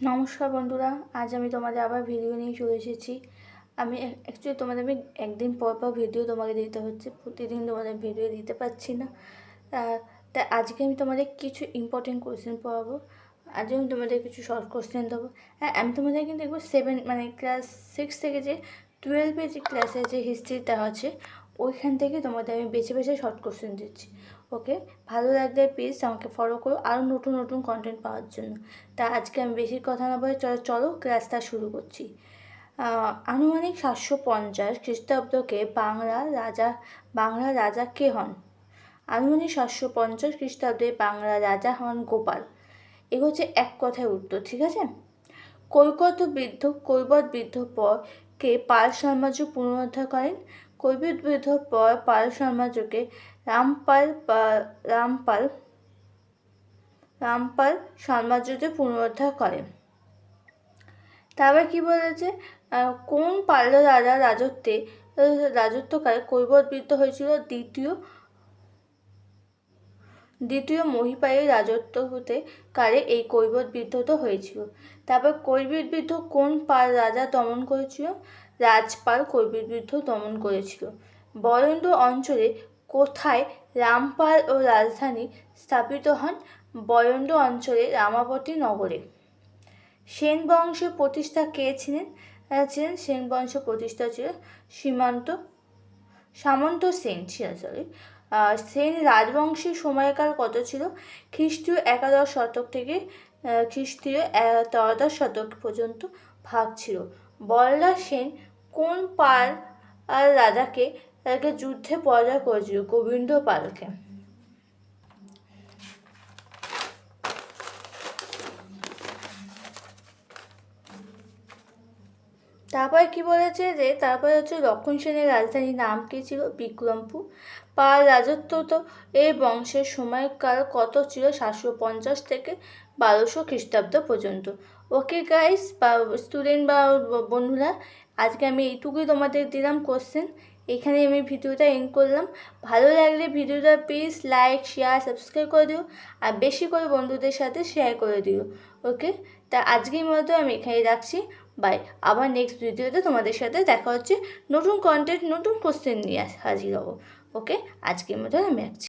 নমস্কার বন্ধুরা, আজ আমি তোমাদের আবার ভিডিও নিয়ে চলে এসেছি। আমি অ্যাকচুয়ালি একদিন পর পর ভিডিও তোমাকে দিতে হচ্ছে, প্রতিদিন তোমাদের ভিডিও দিতে পারছি না। তাই আজকে আমি তোমাদের কিছু ইম্পর্টেন্ট কোয়েশ্চেন পড়াবো। আজকে আমি তোমাদের কিছু শর্ট কোয়েশ্চেন দেবো। হ্যাঁ, আমি তোমাদের কিন্তু দেখবো ক্লাস 6 থেকে যে 12 যে ক্লাসে যে হিস্ট্রিটা আছে ওইখান থেকে তোমাদের আমি বেছে বেছে শর্ট কোয়েশ্চেন দিচ্ছি। ওকে, ভালো লাগলে প্লিজ আমাকে ফলো করো আরও নতুন নতুন কন্টেন্ট পাওয়ার জন্য। তা আজকে আমি বেশি কথা না বলে চলো ক্লাসটা শুরু করছি। আনুমানিক 750 খ্রিস্টাব্দকে বাংলা রাজা কে হন? আনুমানিক 750 খ্রিস্টাব্দে বাংলার রাজা হন গোপাল। এ হচ্ছে এক কথায় উত্তর, ঠিক আছে। কৈবর্ত বৃদ্ধ পর কে পাল সাম্রাজ্য পুনরুদ্ধার করেন? কৈবর্ত বৃদ্ধ পর পাল সাম্রাজ্যকে রামপাল সাম্রাজ্যতে পুনরুদ্ধার করেন। তারপর কি বলেছে, কোন পাল রাজার রাজত্বকালে কৈবর্ত বৃদ্ধ হয়েছিল? দ্বিতীয় মহিপালের রাজত্ব হতে কালে এই কৈবর্ত বৃদ্ধ হয়েছিল। তারপর কৈবর্ত বৃদ্ধ কোন পাল রাজা দমন করেছিল? রাজপাল কৈবর্ত বৃদ্ধ দমন করেছিল। বরেন্দ্র অঞ্চলে কোথায় রামপাল ও রাজধানী স্থাপিত হন? বরেন্দ্র অঞ্চলে রামাবতী নগরে। সেন বংশের প্রতিষ্ঠা কে ছিলেন? সেন বংশের প্রতিষ্ঠা ছিল সামন্ত সেন সেন রাজবংশের সময়কাল কত ছিল? খ্রিস্টীয় 11 শতক থেকে খ্রিস্টীয় 13 শতক পর্যন্ত ভাগ ছিল। বরলা সেন কোন পাল রাজাকে যুদ্ধে পরাজয় করেছিল? গোবিন্দ পালকে। তারপরে কি বলেছে যে তারপরে হচ্ছে লক্ষণ সেনের রাজধানীর নাম কি ছিল? বিক্রমপুর। পাল রাজত্ব তো এই বংশের সময়কাল কত ছিল? 750 থেকে 1200 খ্রিস্টাব্দ পর্যন্ত। ওকে গাইস বা স্টুডেন্ট বা বন্ধুরা, আজকে আমি এইটুকুই তোমাদের দিলাম কোশ্চেন। এখানে আমি ভিডিওটা এন্ড করলাম। ভালো লাগলে ভিডিওটা প্লিজ লাইক শেয়ার সাবস্ক্রাইব করে দিও আর বেশি করে বন্ধুদের সাথে শেয়ার করে দিও। ওকে, তা আজকের মতো আমি এখানে রাখছি। বাই। আবার নেক্সট ভিডিওতে তোমাদের সাথে দেখা হচ্ছে, নতুন কন্টেন্ট নতুন কোশ্চেন নিয়ে হাজির হবো। ওকে, আজকের মতো আমি রাখছি।